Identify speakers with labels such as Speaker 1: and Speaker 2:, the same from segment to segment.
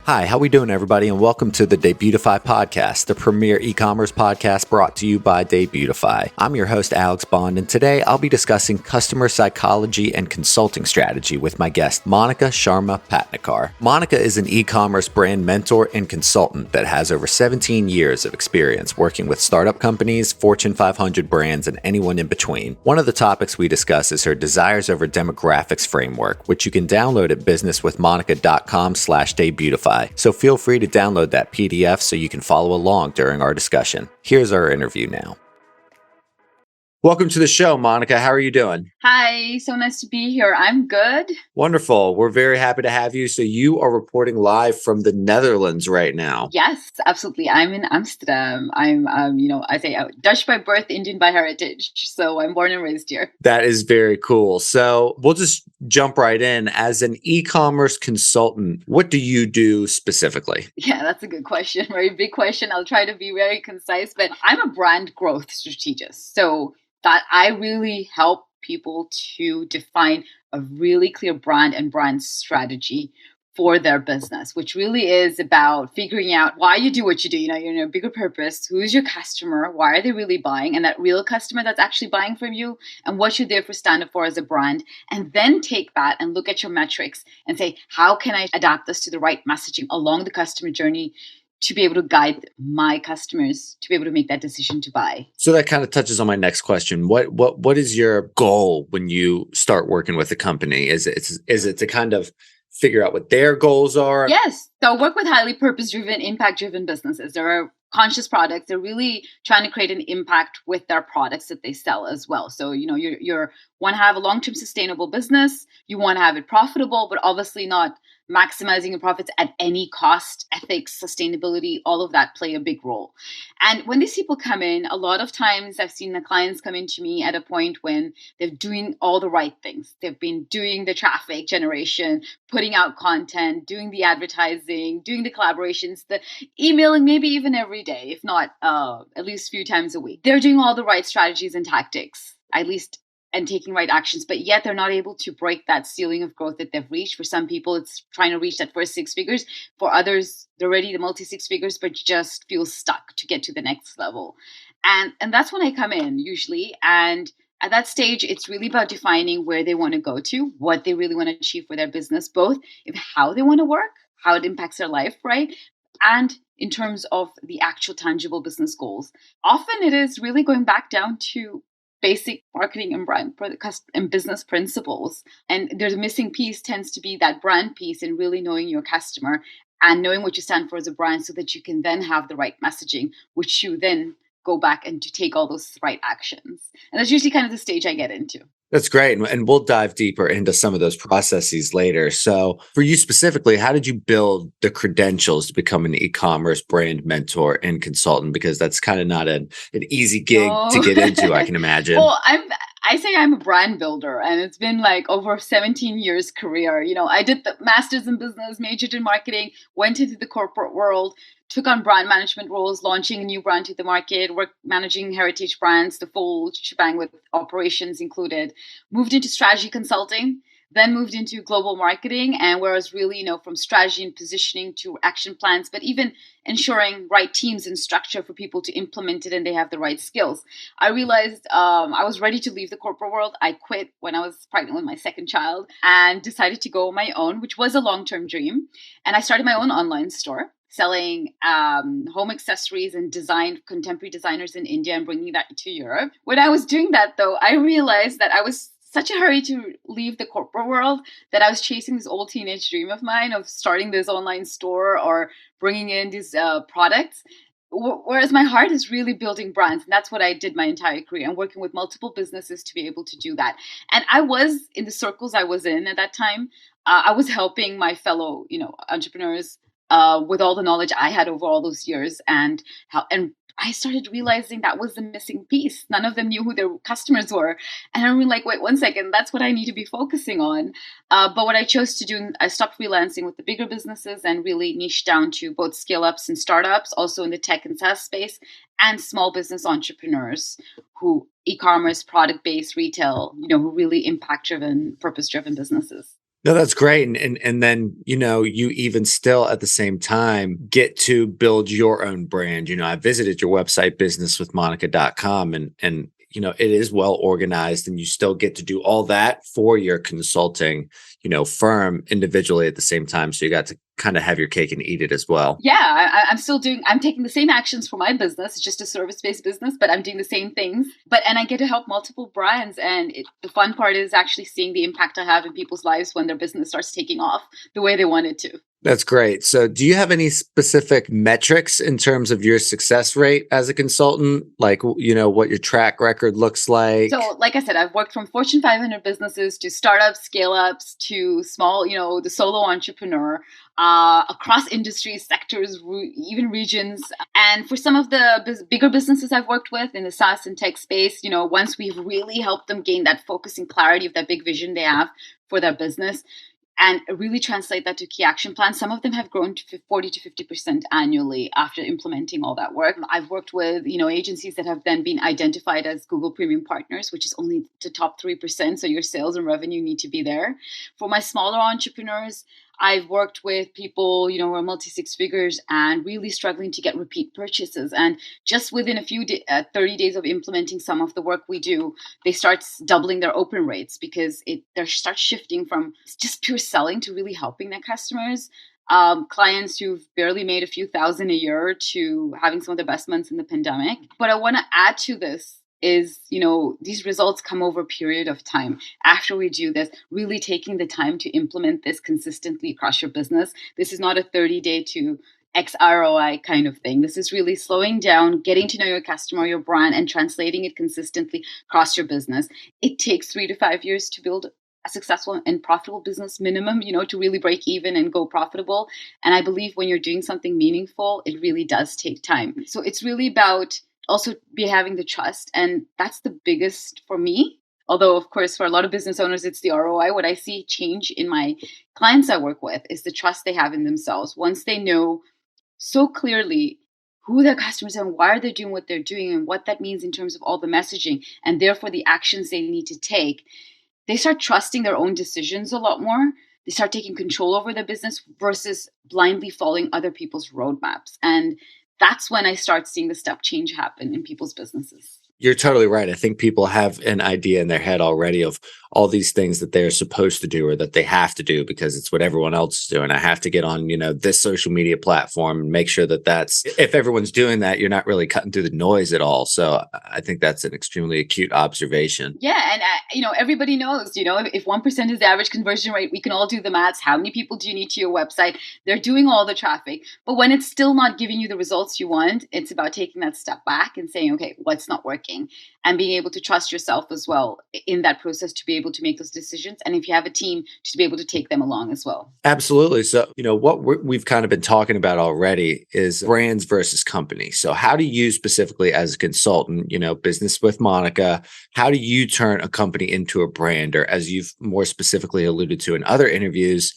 Speaker 1: Hi, how we doing, everybody, and welcome to the Debutify podcast, the premier e-commerce podcast brought to you by Debutify. I'm your host, Alex Bond, and today I'll be discussing customer psychology and consulting strategy with my guest, Monica Sharma-Patnekar. Monica is an e-commerce brand mentor and consultant that has over 17 years of experience working with startup companies, Fortune 500 brands, and anyone in between. One of the topics we discuss is her desires over demographics framework, which you can download at businesswithmonica.com/Debutify. So feel free to download that PDF so you can follow along during our discussion. Here's our interview now. Welcome to the show, Monica. How are you doing?
Speaker 2: Hi, so nice to be here. I'm good.
Speaker 1: Wonderful. We're very happy to have you. So you are reporting live from the Netherlands right now.
Speaker 2: Yes, absolutely. I'm in Amsterdam. I'm, I say Dutch by birth, Indian by heritage. So I'm born and raised here.
Speaker 1: That is very cool. So we'll just jump right in. As an e-commerce consultant, what do you do specifically?
Speaker 2: Yeah, that's a good question. Very big question. I'll try to be very concise, but I'm a brand growth strategist. So that I really help people to define a really clear brand and brand strategy for their business, which really is about figuring out why you do what you do. You're in a bigger purpose. Who's your customer? Why are they really buying? And that real customer that's actually buying from you, and what you're there for, stand up for as a brand. And then take that and look at your metrics and say, how can I adapt this to the right messaging along the customer journey to be able to guide my customers to be able to make that decision to buy.
Speaker 1: So that kind of touches on my next question. What is your goal when you start working with a company? Is it to kind of figure out what their goals are?
Speaker 2: Yes. So I work with highly purpose-driven, impact-driven businesses. There are conscious products. They're really trying to create an impact with their products that they sell as well. So, you want to have a long-term sustainable business. You want to have it profitable, but obviously not maximizing your profits at any cost. Ethics, sustainability, all of that play a big role. And when these people come in, a lot of times I've seen the clients come into me at a point when they're doing all the right things. They've been doing the traffic generation, putting out content, doing the advertising, doing the collaborations, the emailing, maybe even every day, if not at least a few times a week. They're doing all the right strategies and tactics, at least, and taking right actions, but yet they're not able to break that ceiling of growth that they've reached. For some people, it's trying to reach that first 6 figures. For others, they're already the multi-6 figures, but just feel stuck to get to the next level. And that's when I come in usually. And at that stage, it's really about defining where they want to go to, what they really want to achieve for their business, both in how they want to work, how it impacts their life, right? And in terms of the actual tangible business goals. Often it is really going back down to basic marketing and brand and business principles. And there's a missing piece tends to be that brand piece and really knowing your customer and knowing what you stand for as a brand so that you can then have the right messaging, which you then go back and to take all those right actions. And that's usually kind of the stage I get into.
Speaker 1: That's great. And we'll dive deeper into some of those processes later. So for you specifically, how did you build the credentials to become an e-commerce brand mentor and consultant? Because that's kind of not an easy gig to get into, I can imagine.
Speaker 2: Well, I say I'm a brand builder, and it's been like over 17 years career. I did the master's in business, majored in marketing, went into the corporate world, took on brand management roles, launching a new brand to the market, worked managing heritage brands, the full shebang with operations included, moved into strategy consulting, then moved into global marketing, and where I was really, from strategy and positioning to action plans, but even ensuring right teams and structure for people to implement it and they have the right skills. I realized I was ready to leave the corporate world. I quit when I was pregnant with my second child and decided to go on my own, which was a long-term dream. And I started my own online store, selling home accessories and contemporary designers in India and bringing that to Europe. When I was doing that, though, I realized that I was such a hurry to leave the corporate world that I was chasing this old teenage dream of mine of starting this online store or bringing in these products. Whereas my heart is really building brands. And that's what I did my entire career and working with multiple businesses to be able to do that. And I was in the circles I was in at that time. I was helping my fellow, entrepreneurs with all the knowledge I had over all those years and I started realizing that was the missing piece. None of them knew who their customers were. And I'm like, wait, 1 second, that's what I need to be focusing on. But what I chose to do, I stopped freelancing with the bigger businesses and really niched down to both scale-ups and startups, also in the tech and SaaS space, and small business entrepreneurs e-commerce, product-based retail, who really impact-driven, purpose-driven businesses.
Speaker 1: No, that's great. And then, you even still at the same time get to build your own brand. I visited your website businesswithmonica.com and it is well organized and you still get to do all that for your consulting, firm individually at the same time. So you got to kind of have your cake and eat it as well.
Speaker 2: Yeah, I'm taking the same actions for my business. It's just a service-based business, but I'm doing the same things. And I get to help multiple brands. And the fun part is actually seeing the impact I have in people's lives when their business starts taking off the way they want it to.
Speaker 1: That's great. So, do you have any specific metrics in terms of your success rate as a consultant? Like, what your track record looks like?
Speaker 2: So, like I said, I've worked from Fortune 500 businesses to startups, scale ups to small, the solo entrepreneur, across industries, sectors, even regions. And for some of the bigger businesses I've worked with in the SaaS and tech space, once we've really helped them gain that focus and clarity of that big vision they have for their business, and really translate that to key action plans. Some of them have grown to 40 to 50% annually after implementing all that work. I've worked with, agencies that have then been identified as Google Premium Partners, which is only the top 3%. So your sales and revenue need to be there. For my smaller entrepreneurs, I've worked with people, who are multi six figures and really struggling to get repeat purchases. And just within a 30 days of implementing some of the work we do, they start doubling their open rates because they start shifting from just pure selling to really helping their customers. Clients who've barely made a few thousand a year to having some of the best months in the pandemic. But I want to add to this is, these results come over a period of time. After we do this, really taking the time to implement this consistently across your business. This is not a 30-day to X ROI kind of thing. This is really slowing down, getting to know your customer, your brand, and translating it consistently across your business. It takes 3 to 5 years to build a successful and profitable business minimum, to really break even and go profitable. And I believe when you're doing something meaningful, it really does take time. So it's really about also be having the trust. And that's the biggest for me. Although, of course, for a lot of business owners, it's the ROI. What I see change in my clients I work with is the trust they have in themselves. Once they know so clearly who their customers are and why are they doing what they're doing and what that means in terms of all the messaging and therefore the actions they need to take, they start trusting their own decisions a lot more. They start taking control over their business versus blindly following other people's roadmaps. And that's when I start seeing the step change happen in people's businesses.
Speaker 1: You're totally right. I think people have an idea in their head already of all these things that they're supposed to do or that they have to do because it's what everyone else is doing. I have to get on, this social media platform and make sure that if everyone's doing that, you're not really cutting through the noise at all. So I think that's an extremely acute observation.
Speaker 2: Yeah. And, everybody knows, if 1% is the average conversion rate, we can all do the maths. How many people do you need to your website? They're doing all the traffic. But when it's still not giving you the results you want, it's about taking that step back and saying, okay, what's not working? And being able to trust yourself as well in that process to be able to make those decisions. And if you have a team, to be able to take them along as well.
Speaker 1: Absolutely. So, what we've kind of been talking about already is brands versus companies. So how do you specifically as a consultant, business with Monica, how do you turn a company into a brand, or as you've more specifically alluded to in other interviews,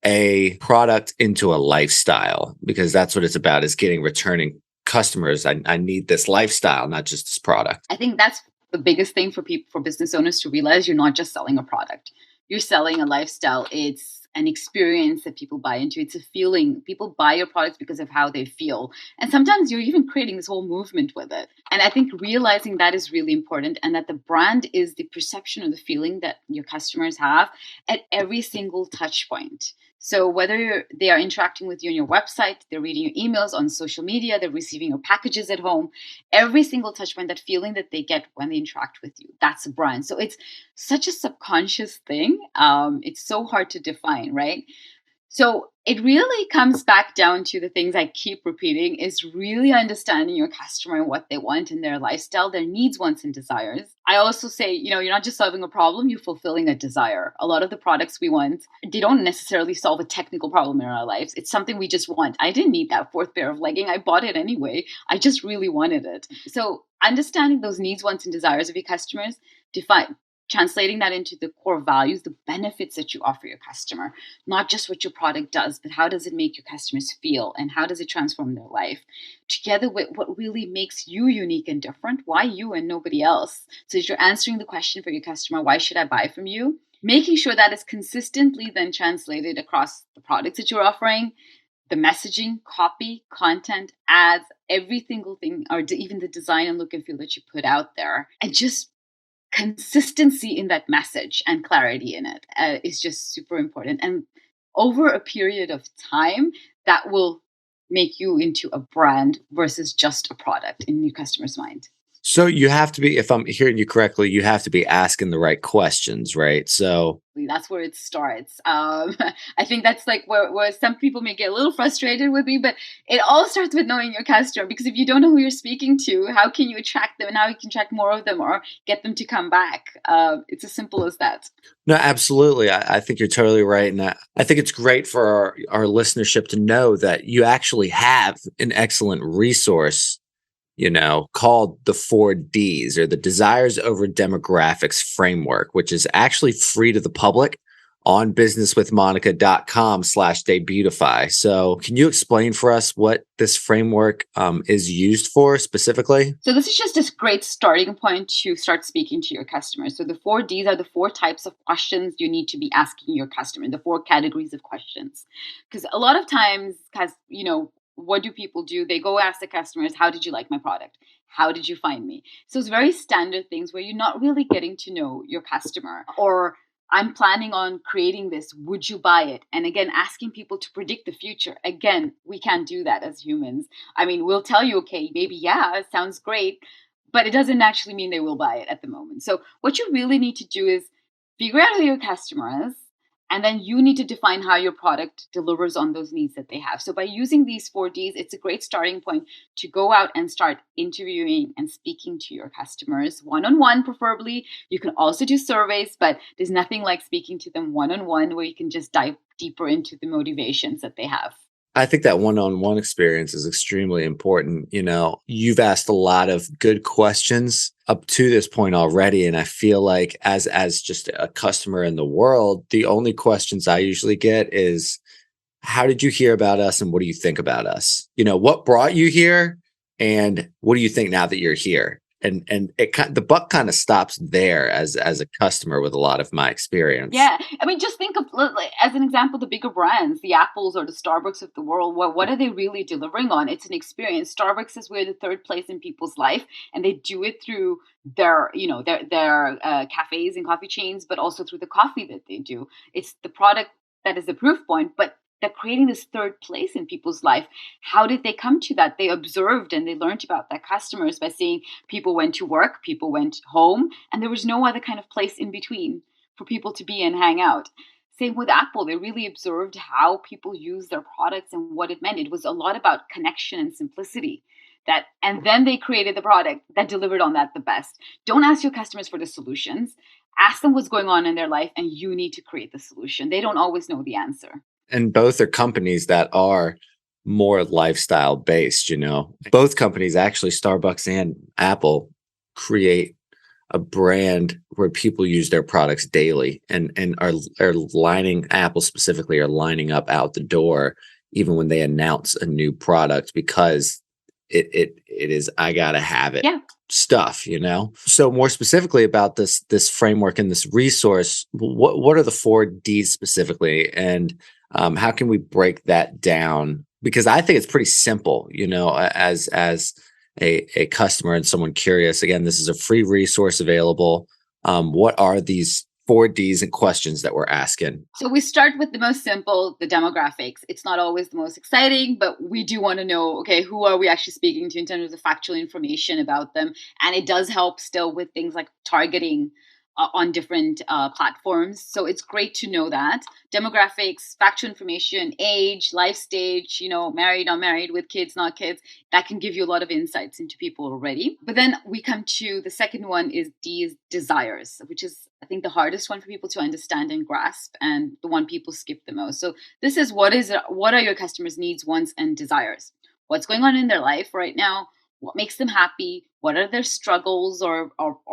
Speaker 1: a product into a lifestyle? Because that's what it's about, is getting returning customers. I need this lifestyle, not just this product.
Speaker 2: I think that's the biggest thing for people, for business owners to realize. You're not just selling a product. You're selling a lifestyle. It's an experience that people buy into. It's a feeling. People buy your products because of how they feel. And sometimes you're even creating this whole movement with it. And I think realizing that is really important, and that the brand is the perception or the feeling that your customers have at every single touch point. So whether they are interacting with you on your website, they're reading your emails on social media, they're receiving your packages at home, every single touch point, that feeling that they get when they interact with you, that's a brand. So it's such a subconscious thing. It's so hard to define, right? So it really comes back down to the things I keep repeating, is really understanding your customer and what they want in their lifestyle, their needs, wants, and desires. I also say, you're not just solving a problem, you're fulfilling a desire. A lot of the products we want, they don't necessarily solve a technical problem in our lives. It's something we just want. I didn't need that fourth pair of legging. I bought it anyway. I just really wanted it. So understanding those needs, wants, and desires of your customers, translating that into the core values, the benefits that you offer your customer, not just what your product does, but how does it make your customers feel and how does it transform their life, together with what really makes you unique and different. Why you and nobody else? So if you're answering the question for your customer, why should I buy from you? making sure that is consistently then translated across the products that you're offering, the messaging, copy, content, ads, every single thing, or even the design and look and feel that you put out there. And just consistency in that message and clarity in it is just super important. And over a period of time, that will make you into a brand versus just a product in your customer's mind.
Speaker 1: So you have to be, if I'm hearing you correctly, you have to be asking the right questions, right? So
Speaker 2: That's where it starts. I think that's like where some people may get a little frustrated with me, but it all starts with knowing your customer, because if you don't know who you're speaking to, how can you attract them and how you can attract more of them or get them to come back? It's as simple as that.
Speaker 1: no, absolutely. I think you're totally right. And I think it's great for our listenership to know that you actually have an excellent resource, called the 4Ds, or the Desires Over Demographics Framework, which is actually free to the public on businesswithmonica.com/debutify. So can you explain for us what this framework is used for specifically?
Speaker 2: So this is just a great starting point to start speaking to your customers. So the 4Ds are the 4 types of questions you need to be asking your customer, the 4 categories of questions. Because a lot of times, what do people do? They go ask the customers, how did you like my product? How did you find me? So it's very standard things where you're not really getting to know your customer. Or I'm planning on creating this. Would you buy it? And again, asking people to predict the future. Again, we can't do that as humans. I mean, we'll tell you, okay, maybe, yeah, it sounds great, but it doesn't actually mean they will buy it at the moment. So what you really need to do is figure out who your customer is, and then you need to define how your product delivers on those needs that they have. So by using these 4Ds, it's a great starting point to go out and start interviewing and speaking to your customers one-on-one, preferably. You can also do surveys, but there's nothing like speaking to them one-on-one where you can just dive deeper into the motivations that they have.
Speaker 1: I think that one-on-one experience is extremely important. You've asked a lot of good questions up to this point already, and I feel like as just a customer in the world, the only questions I usually get is, how did you hear about us and what do you think about us? What brought you here and what do you think now that you're here? And the buck kind of stops there as a customer with a lot of my experience.
Speaker 2: Yeah, I mean, just think of, like, as an example, the bigger brands, the Apples or the Starbucks of the world. What are they really delivering on? It's an experience. Starbucks is where the third place in people's life, and they do it through their cafes and coffee chains, but also through the coffee that they do. It's the product that is the proof point, but they're creating this third place in people's life. How did they come to that? They observed and they learned about their customers by seeing people went to work, people went home, and there was no other kind of place in between for people to be and hang out. Same with Apple. They really observed how people use their products and what it meant. It was a lot about connection and simplicity. And then they created the product that delivered on that the best. Don't ask your customers for the solutions. Ask them what's going on in their life, and you need to create the solution. They don't always know the answer.
Speaker 1: And both are companies that are more lifestyle based. Both companies, actually, Starbucks and Apple, create a brand where people use their products daily and are lining, Apple specifically, are lining up out the door even when they announce a new product, because it is, I gotta have it.
Speaker 2: Yeah.
Speaker 1: Stuff. So more specifically about this framework and this resource, what are the 4Ds specifically, and how can we break that down? Because I think it's pretty simple, as a customer and someone curious. Again, this is a free resource available. What are these 4Ds and questions that we're asking?
Speaker 2: So we start with the most simple, the demographics. It's not always the most exciting, but we do want to know, okay, who are we actually speaking to in terms of factual information about them? And it does help still with things like targeting on different platforms. So it's great to know that. Demographics, factual information, age, life stage, married, not married, with kids, not kids. That can give you a lot of insights into people already. But then we come to the second one, is these desires, which is, I think, the hardest one for people to understand and grasp, and the one people skip the most. So this is what are your customers' needs, wants, and desires? What's going on in their life right now? What makes them happy? What are their struggles, or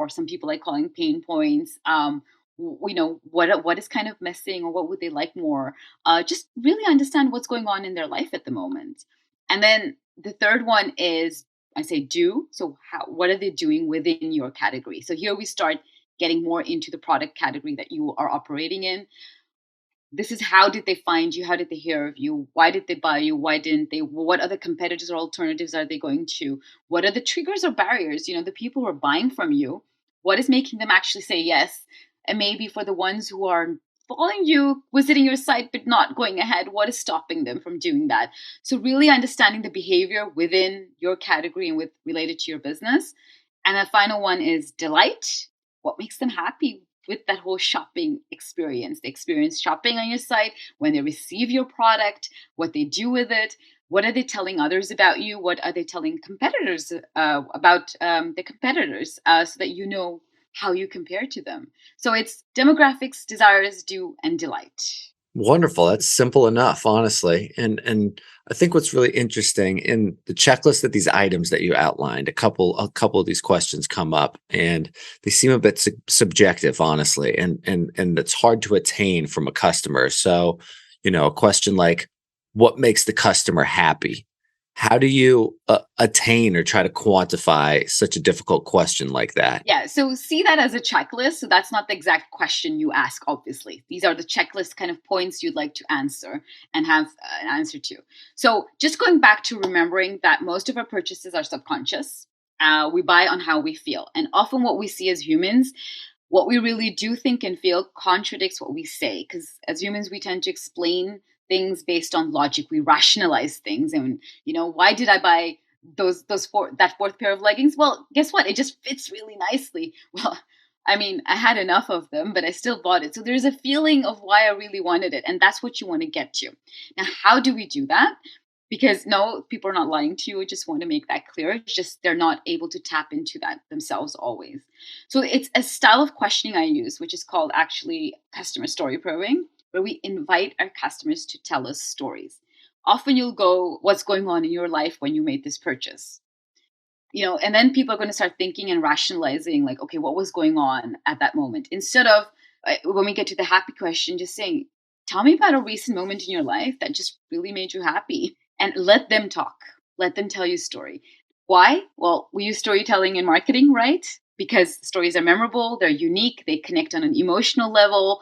Speaker 2: some people like calling pain points? What is kind of missing, or what would they like more? Just really understand what's going on in their life at the moment. And then the third one is, I say, do. So what are they doing within your category? So here we start getting more into the product category that you are operating in. This is how did they find you? How did they hear of you? Why did they buy you? Why didn't they? What other competitors or alternatives are they going to? What are the triggers or barriers? The people who are buying from you, what is making them actually say yes? And maybe for the ones who are following you, visiting your site, but not going ahead, what is stopping them from doing that? So really understanding the behavior within your category and with related to your business. And the final one is delight. What makes them happy with that whole shopping experience? They experience shopping on your site, when they receive your product, what they do with it, what are they telling others about you, what are they telling competitors about the competitors, so that you know how you compare to them. So it's demographics, desires, do, and delight.
Speaker 1: Wonderful. That's simple enough, honestly. And I think what's really interesting in the checklist of these items that you outlined, a couple of these questions come up, and they seem a bit subjective, honestly, and it's hard to attain from a customer. So, a question like, what makes the customer happy? How do you attain or try to quantify such a difficult question like that?
Speaker 2: Yeah, so see that as a checklist. So that's not the exact question you ask, obviously. These are the checklist kind of points you'd like to answer and have an answer to. So just going back to remembering that most of our purchases are subconscious. We buy on how we feel. And often what we see as humans, what we really do think and feel contradicts what we say. Because as humans, we tend to explain things based on logic. We rationalize things. And, why did I buy that fourth pair of leggings? Well, guess what? It just fits really nicely. Well, I mean, I had enough of them, but I still bought it. So there's a feeling of why I really wanted it. And that's what you want to get to. Now, how do we do that? Because no, people are not lying to you. I just want to make that clear. It's just they're not able to tap into that themselves always. So it's a style of questioning I use, which is called actually customer story probing, where we invite our customers to tell us stories. Often you'll go, what's going on in your life when you made this purchase? And then people are going to start thinking and rationalizing, like, okay, what was going on at that moment? Instead of when we get to the happy question, just saying, tell me about a recent moment in your life that just really made you happy, and let them talk. Let them tell you a story. Why? Well, we use storytelling in marketing, right? Because stories are memorable, they're unique, they connect on an emotional level.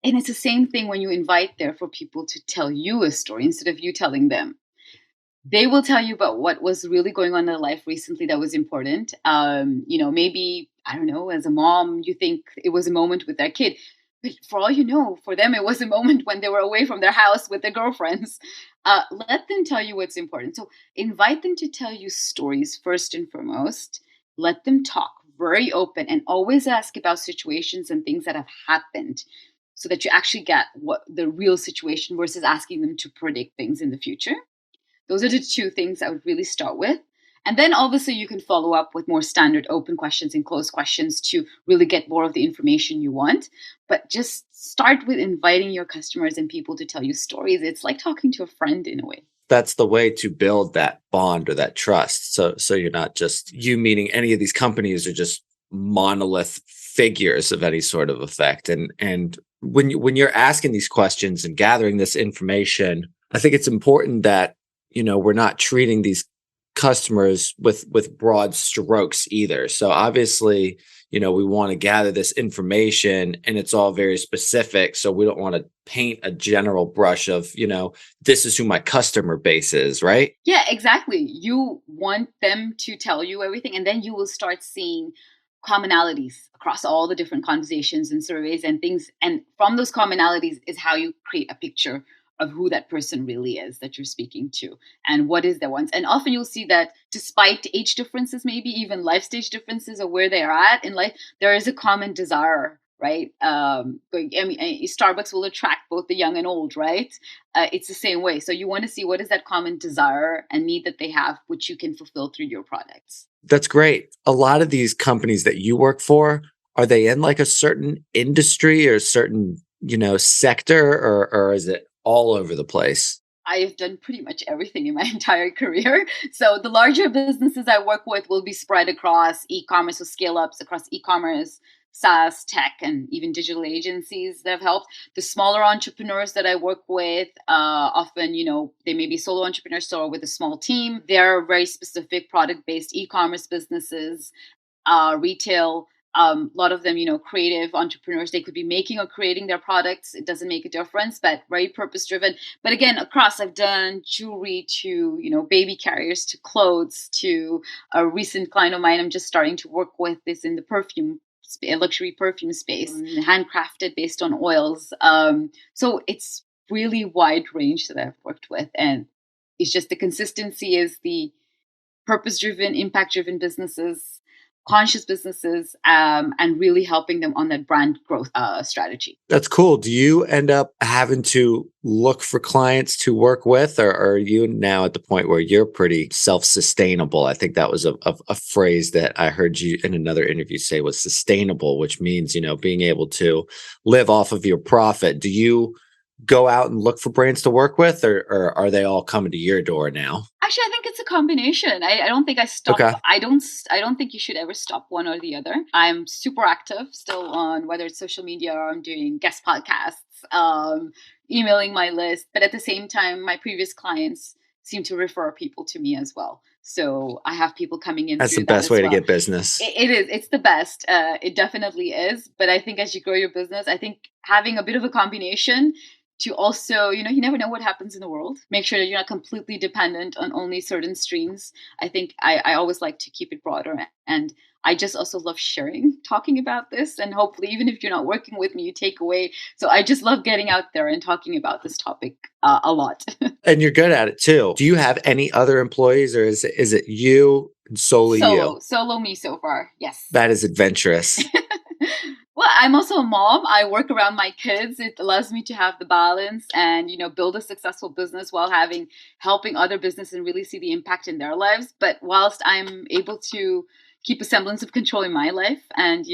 Speaker 2: And it's the same thing when you invite, therefore, people to tell you a story instead of you telling them. They will tell you about what was really going on in their life recently that was important. Maybe, I don't know, as a mom, you think it was a moment with their kid. But for all you know, for them, it was a moment when they were away from their house with their girlfriends. Let them tell you what's important. So invite them to tell you stories first and foremost. Let them talk very open and always ask about situations and things that have happened so that you actually get what the real situation versus asking them to predict things in the future. Those are the two things I would really start with. And then obviously you can follow up with more standard open questions and closed questions to really get more of the information you want. But just start with inviting your customers and people to tell you stories. It's like talking to a friend in a way.
Speaker 1: That's the way to build that bond or that trust. So you're not just you meeting any of these companies are just monolith figures of any sort of effect. And when you're asking these questions and gathering this information, I think it's important that we're not treating these customers with broad strokes either. So obviously, we want to gather this information and it's all very specific. So we don't want to paint a general brush of, this is who my customer base is, right?
Speaker 2: Yeah, exactly. You want them to tell you everything, and then you will start seeing commonalities across all the different conversations and surveys and things. And from those commonalities is how you create a picture of who that person really is that you're speaking to and what is their wants. And often you'll see that despite age differences, maybe even life stage differences or where they are at in life, there is a common desire, right? Starbucks will attract both the young and old, right? It's the same way. So you want to see what is that common desire and need that they have, which you can fulfill through your products.
Speaker 1: That's great. A lot of these companies that you work for, are they in like a certain industry or a certain, sector, or is it all over the place?
Speaker 2: I've done pretty much everything in my entire career. So the larger businesses I work with will be spread across e-commerce, or scale ups across e-commerce, SaaS, tech, and even digital agencies that have helped. The smaller entrepreneurs that I work with, often, they may be solo entrepreneurs or with a small team. They're very specific product-based e-commerce businesses, retail, A lot of them, creative entrepreneurs, they could be making or creating their products. It doesn't make a difference, but very purpose driven. But again, across, I've done jewelry to, baby carriers to clothes to a recent client of mine I'm just starting to work with is in the luxury perfume space, handcrafted based on oils. So it's really wide range that I've worked with. And it's just the consistency is the purpose driven, impact driven businesses, conscious businesses, and really helping them on that brand growth strategy.
Speaker 1: That's cool. Do you end up having to look for clients to work with, or are you now at the point where you're pretty self-sustainable? I think that was a phrase that I heard you in another interview say was sustainable, which means, being able to live off of your profit. Do you go out and look for brands to work with, or are they all coming to your door now?
Speaker 2: Actually, I think it's a combination. I don't think I stop.
Speaker 1: Okay.
Speaker 2: I don't think you should ever stop one or the other. I'm super active still on whether it's social media or I'm doing guest podcasts, emailing my list. But at the same time, my previous clients seem to refer people to me as well. So I have people coming in
Speaker 1: That's the
Speaker 2: through that
Speaker 1: best
Speaker 2: as
Speaker 1: way to
Speaker 2: well.
Speaker 1: get business.
Speaker 2: It is. It's the best. It definitely is. But I think as you grow your business, I think having a bit of a combination to also, you never know what happens in the world. Make sure that you're not completely dependent on only certain streams. I think I always like to keep it broader. And I just also love sharing, talking about this. And hopefully, even if you're not working with me, you take away. So I just love getting out there and talking about this topic a lot.
Speaker 1: And you're good at it too. Do you have any other employees, or is it you and solely you?
Speaker 2: Solo me so far. Yes.
Speaker 1: That is adventurous.
Speaker 2: Well, I'm also a mom. I work around my kids. It allows me to have the balance and, build a successful business while helping other businesses and really see the impact in their lives. But whilst I'm able to keep a semblance of control in my life and,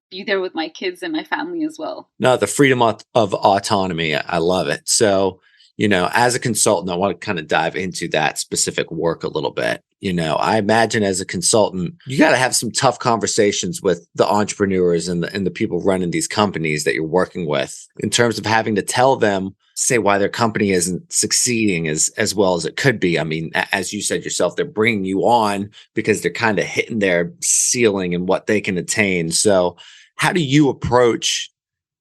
Speaker 2: be there with my kids and my family as well.
Speaker 1: No, the freedom of autonomy. I love it. So, as a consultant, I want to kind of dive into that specific work a little bit. I imagine as a consultant, you got to have some tough conversations with the entrepreneurs and the people running these companies that you're working with in terms of having to tell them, say, why their company isn't succeeding as well as it could be. I mean, as you said yourself, they're bringing you on because they're kind of hitting their ceiling and what they can attain. So how do you approach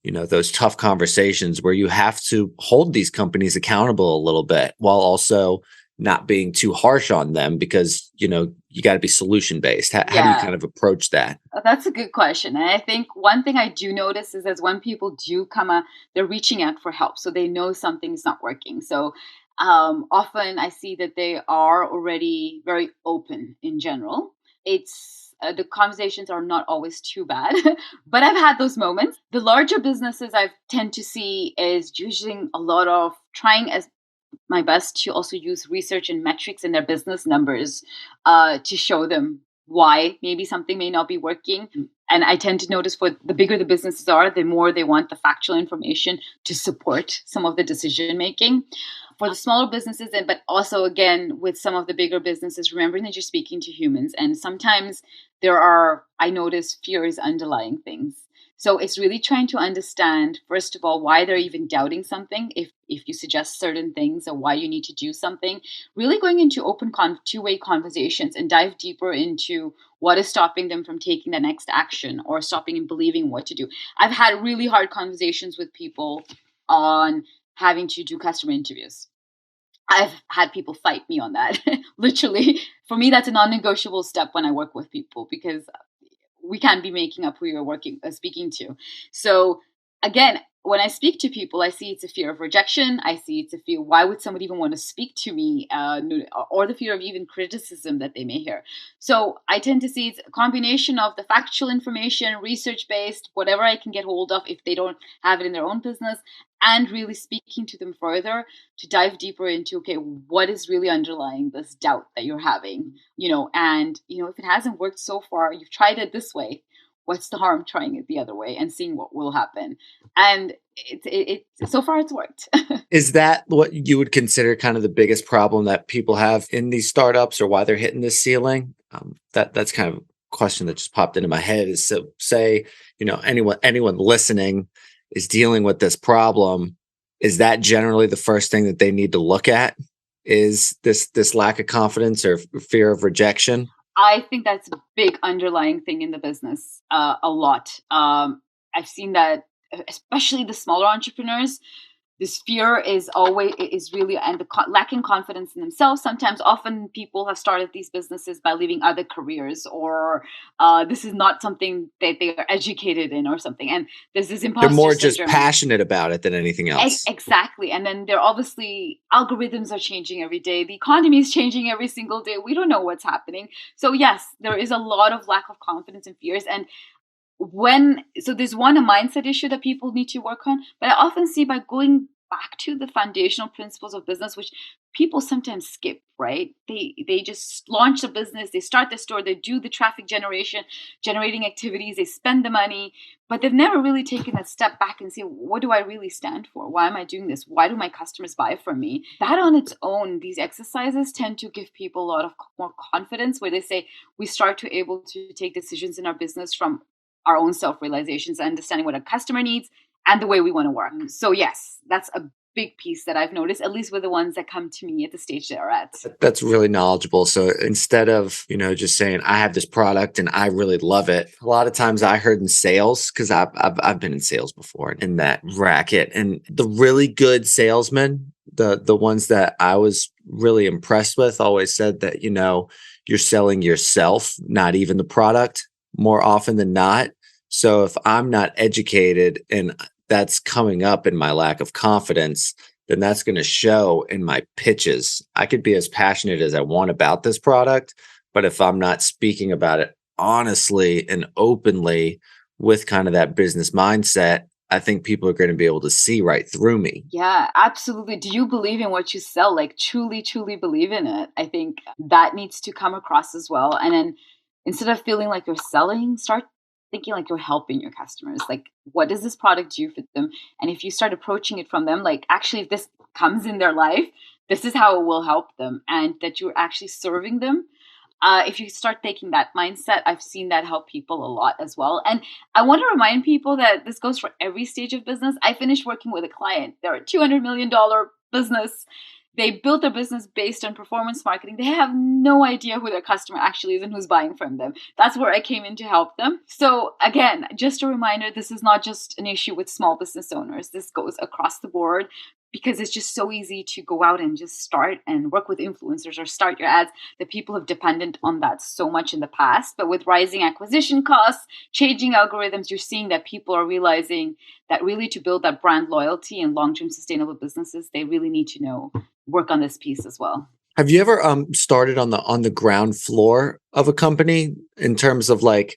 Speaker 1: those tough conversations where you have to hold these companies accountable a little bit while also not being too harsh on them because, you got to be solution based. How do you kind of approach that?
Speaker 2: That's a good question. And I think one thing I do notice is as when people do they're reaching out for help. So they know something's not working. So often I see that they are already very open in general. The conversations are not always too bad, but I've had those moments. The larger businesses I tend to see is using a lot of trying as my best to also use research and metrics in their business numbers to show them why maybe something may not be working. And I tend to notice for the bigger the businesses are, the more they want the factual information to support some of the decision making. For the smaller businesses, but also again with some of the bigger businesses, remembering that you're speaking to humans, and sometimes I notice fears underlying things. So it's really trying to understand, first of all, why they're even doubting something. If you suggest certain things or why you need to do something, really going into open two-way conversations and dive deeper into what is stopping them from taking the next action or stopping and believing what to do. I've had really hard conversations with people on having to do customer interviews. I've had people fight me on that. Literally, for me, that's a non-negotiable step when I work with people because we can't be making up who you're speaking to. So again, when I speak to people, I see it's a fear of rejection. I see it's a fear, why would somebody even want to speak to me? Or the fear of even criticism that they may hear. So I tend to see it's a combination of the factual information, research-based, whatever I can get hold of if they don't have it in their own business, and really speaking to them further to dive deeper into, okay, what is really underlying this doubt that you're having, and, if it hasn't worked so far, you've tried it this way, what's the harm trying it the other way and seeing what will happen? And it so far it's worked.
Speaker 1: Is that what you would consider kind of the biggest problem that people have in these startups or why they're hitting this ceiling? That's kind of a question that just popped into my head is, so say, anyone listening is dealing with this problem. Is that generally the first thing that they need to look at? Is this lack of confidence or fear of rejection?
Speaker 2: I think that's a big underlying thing in the business, a lot. I've seen that, especially the smaller entrepreneurs, this fear is really, and the lacking confidence in themselves. Sometimes, often people have started these businesses by leaving other careers, or this is not something that they are educated in, or something. And there's this
Speaker 1: They're
Speaker 2: imposter
Speaker 1: more just
Speaker 2: syndrome.
Speaker 1: passionate about it than anything else.
Speaker 2: Exactly. And then there obviously algorithms are changing every day. The economy is changing every single day. We don't know what's happening. So yes, there is a lot of lack of confidence and fears. And there's a mindset issue that people need to work on, but I often see by going back to the foundational principles of business, which people sometimes skip, right? They just launch a business, they start the store, they do the traffic generating activities, they spend the money, but they've never really taken a step back and say, what do I really stand for? Why am I doing this? Why do my customers buy from me? That on its own, these exercises tend to give people a lot of more confidence, where they say we start to able to take decisions in our business from our own self-realizations, understanding what a customer needs and the way we want to work. So yes, that's a big piece that I've noticed, at least with the ones that come to me at the stage they're at.
Speaker 1: That's really knowledgeable. So instead of, just saying, I have this product and I really love it, a lot of times I heard in sales, because I've been in sales before, in that racket. And the really good salesmen, the ones that I was really impressed with, always said that, you're selling yourself, not even the product, more often than not. So if I'm not educated and that's coming up in my lack of confidence, then that's going to show in my pitches. I could be as passionate as I want about this product, but if I'm not speaking about it honestly and openly with kind of that business mindset, I think people are going to be able to see right through me.
Speaker 2: Yeah, absolutely. Do you believe in what you sell? Like truly, truly believe in it. I think that needs to come across as well. And then instead of feeling like you're selling, start thinking like you're helping your customers. Like, what does this product do for them? And if you start approaching it from them, like, actually, if this comes in their life, this is how it will help them, and that you're actually serving them. If you start taking that mindset, I've seen that help people a lot as well. And I want to remind people that this goes for every stage of business. I finished working with a client. They're a $200 million business. They built their business based on performance marketing. They have no idea who their customer actually is and who's buying from them. That's where I came in to help them. So again, just a reminder, this is not just an issue with small business owners. This goes across the board, because it's just so easy to go out and just start and work with influencers or start your ads, that people have dependent on that so much in the past. But with rising acquisition costs, changing algorithms, you're seeing that people are realizing that really to build that brand loyalty and long-term sustainable businesses, they really need to work on this piece as well.
Speaker 1: Have you ever started on the ground floor of a company, in terms of like,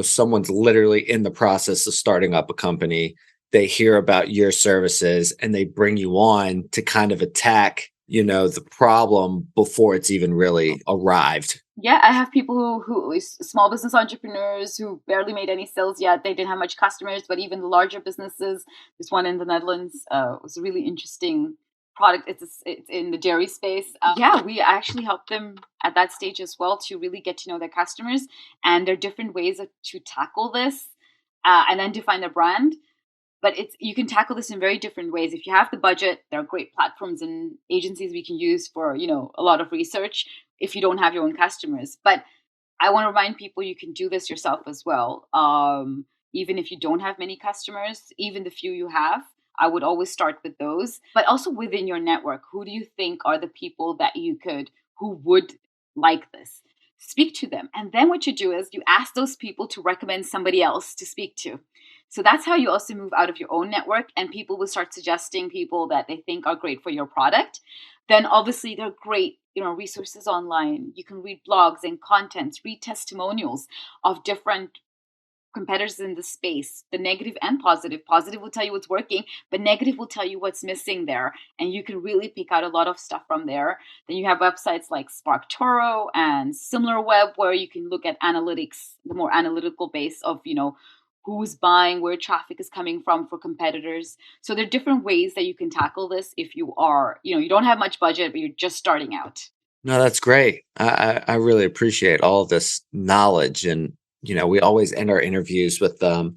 Speaker 1: someone's literally in the process of starting up a company, they hear about your services and they bring you on to kind of attack, the problem before it's even really arrived?
Speaker 2: Yeah, I have people who small business entrepreneurs who barely made any sales yet. They didn't have much customers, but even the larger businesses. This one in the Netherlands was a really interesting product. It's in the dairy space. Yeah, we actually help them at that stage as well to really get to know their customers, and there are different ways to tackle this, and then define their brand. But you can tackle this in very different ways. If you have the budget, there are great platforms and agencies we can use for a lot of research if you don't have your own customers. But I want to remind people you can do this yourself as well. Even if you don't have many customers, even the few you have, I would always start with those. But also within your network, who do you think are the people that who would like this? Speak to them. And then what you do is you ask those people to recommend somebody else to speak to. So that's how you also move out of your own network, and people will start suggesting people that they think are great for your product. Then obviously there are great, resources online. You can read blogs and contents, read testimonials of different competitors in the space, the negative and positive. Positive will tell you what's working, but negative will tell you what's missing there. And you can really pick out a lot of stuff from there. Then you have websites like SparkToro and SimilarWeb, where you can look at analytics, the more analytical base of, who's buying, where traffic is coming from for competitors. So there are different ways that you can tackle this if you are, you don't have much budget, but you're just starting out.
Speaker 1: No, that's great. I really appreciate all of this knowledge. And, we always end our interviews with the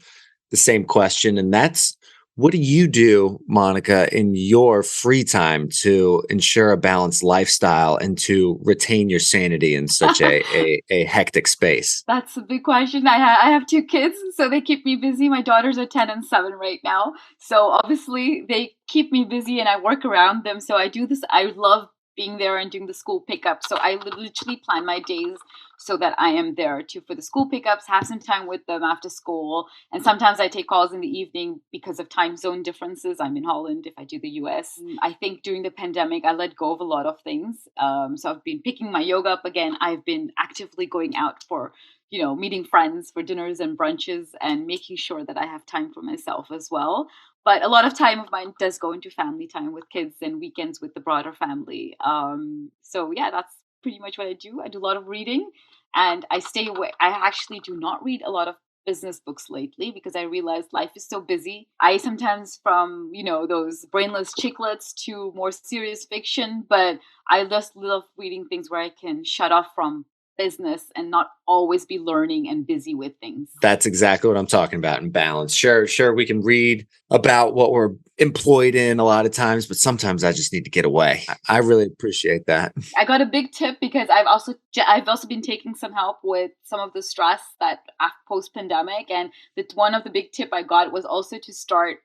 Speaker 1: same question. And that's, What do you do, Monica, in your free time to ensure a balanced lifestyle and to retain your sanity in such a hectic space?
Speaker 2: That's a big question. I have two kids, so they keep me busy. My daughters are 10 and 7 right now. So obviously they keep me busy and I work around them. So I do this. I love being there and doing the school pickup. So I literally plan my days so that I am there to for the school pickups, have some time with them after school. And sometimes I take calls in the evening because of time zone differences. I'm in Holland if I do the US. I think during the pandemic, I let go of a lot of things. So I've been picking my yoga up again. I've been actively going out for meeting friends for dinners and brunches and making sure that I have time for myself as well. But a lot of time of mine does go into family time with kids and weekends with the broader family. So yeah, that's pretty much what I do. I do a lot of reading and I stay away. I actually do not read a lot of business books lately because I realized life is so busy. I sometimes from, those brainless chiclets to more serious fiction, but I just love reading things where I can shut off from business and not always be learning and busy with things.
Speaker 1: That's exactly what I'm talking about in balance. Sure, we can read about what we're employed in a lot of times, but sometimes I just need to get away. I really appreciate that.
Speaker 2: I got a big tip because I've also been taking some help with some of the stress that post pandemic, and one of the big tip I got was also to start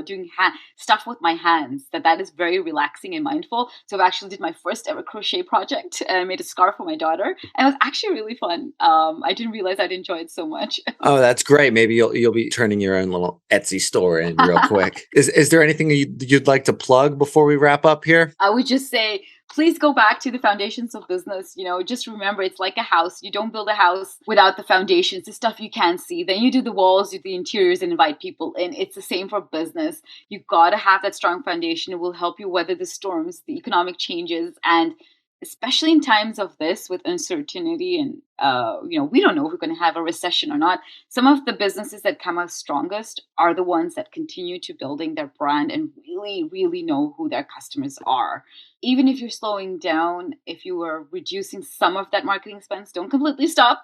Speaker 2: doing stuff with my hands. That is very relaxing and mindful. So I've actually did my first ever crochet project. I made a scarf for my daughter, and it was actually really fun. I didn't realize I'd enjoy it so much.
Speaker 1: Oh, that's great. Maybe you'll be turning your own little Etsy store in real quick. Is there anything you'd like to plug before we wrap up here?
Speaker 2: I would just say, please go back to the foundations of business. Just remember, it's like a house. You don't build a house without the foundations, the stuff you can't see. Then you do the walls, you do the interiors, and invite people in. It's the same for business. You got to have that strong foundation. It will help you weather the storms, the economic changes, and especially in times of this with uncertainty and we don't know if we're going to have a recession or not. Some of the businesses that come out strongest are the ones that continue to building their brand and really, really know who their customers are. Even if you're slowing down, if you are reducing some of that marketing expense, don't completely stop.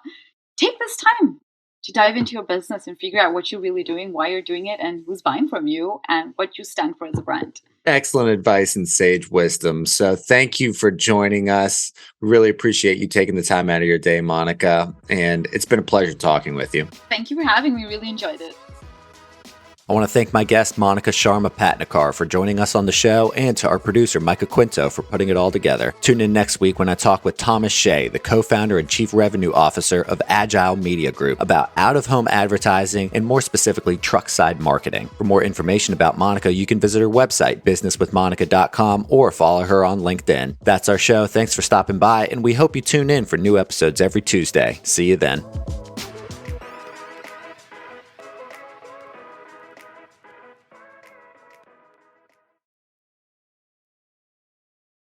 Speaker 2: Take this time to dive into your business and figure out what you're really doing, why you're doing it, and who's buying from you, and what you stand for as a brand.
Speaker 1: Excellent advice and sage wisdom. So thank you for joining us. We really appreciate you taking the time out of your day, Monica. And it's been a pleasure talking with you.
Speaker 2: Thank you for having me. Really enjoyed it.
Speaker 1: I want to thank my guest, Monica Sharma-Patnekar, for joining us on the show, and to our producer, Micah Quinto, for putting it all together. Tune in next week when I talk with Thomas Shea, the co-founder and chief revenue officer of Agile Media Group, about out-of-home advertising and more specifically truck-side marketing. For more information about Monica, you can visit her website, businesswithmonica.com, or follow her on LinkedIn. That's our show. Thanks for stopping by, and we hope you tune in for new episodes every Tuesday. See you then.